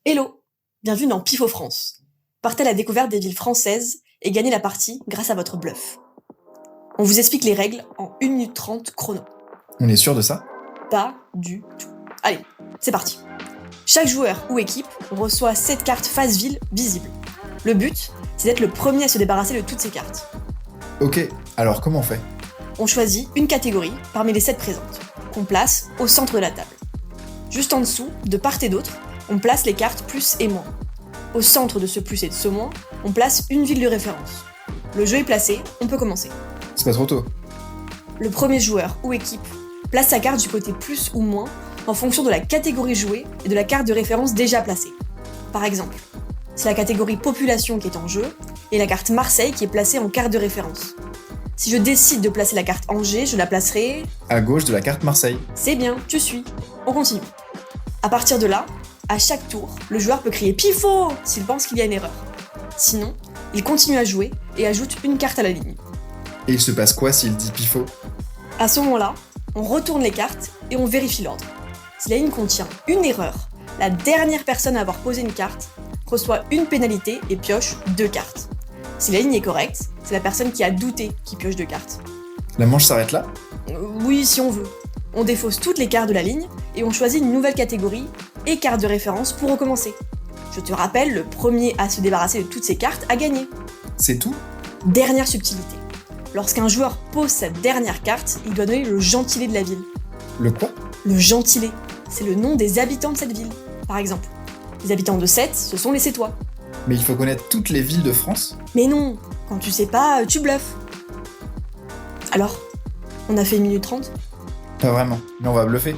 Hello, bienvenue dans Pifo France. Partez à la découverte des villes françaises et gagnez la partie grâce à votre bluff. On vous explique les règles en 1 minute 30 chrono. On est sûr de ça? Pas du tout. Allez, c'est parti. Chaque joueur ou équipe reçoit 7 cartes face ville visibles. Le but, c'est d'être le premier à se débarrasser de toutes ces cartes. Ok, alors comment on fait? On choisit une catégorie parmi les 7 présentes, qu'on place au centre de la table. Juste en dessous, de part et d'autre, on place les cartes plus et moins. Au centre de ce plus et de ce moins, on place une ville de référence. Le jeu est placé, on peut commencer. C'est pas trop tôt. Le premier joueur ou équipe place sa carte du côté plus ou moins en fonction de la catégorie jouée et de la carte de référence déjà placée. Par exemple, c'est la catégorie population qui est en jeu et la carte Marseille qui est placée en carte de référence. Si je décide de placer la carte Angers, je la placerai... À gauche de la carte Marseille. C'est bien, tu suis. On continue. À partir de là, à chaque tour, le joueur peut crier Pifo s'il pense qu'il y a une erreur. Sinon, il continue à jouer et ajoute une carte à la ligne. Et il se passe quoi s'il dit pifo? À ce moment-là, on retourne les cartes et on vérifie l'ordre. Si la ligne contient une erreur, la dernière personne à avoir posé une carte reçoit une pénalité et pioche 2 cartes. Si la ligne est correcte, c'est la personne qui a douté qui pioche 2 cartes. La manche s'arrête là? Oui, si on veut. On défausse toutes les cartes de la ligne et on choisit une nouvelle catégorie et carte de référence pour recommencer. Je te rappelle, le premier à se débarrasser de toutes ces cartes a gagné. C'est tout? Dernière subtilité. Lorsqu'un joueur pose sa dernière carte, il doit donner le gentilé de la ville. Le quoi? Le gentilé, c'est le nom des habitants de cette ville. Par exemple, les habitants de Sète, ce sont les Sétois. Mais il faut connaître toutes les villes de France? Mais non, quand tu sais pas, tu bluffes. Alors, on a fait 1 minute 30 ? Pas vraiment, mais on va bluffer.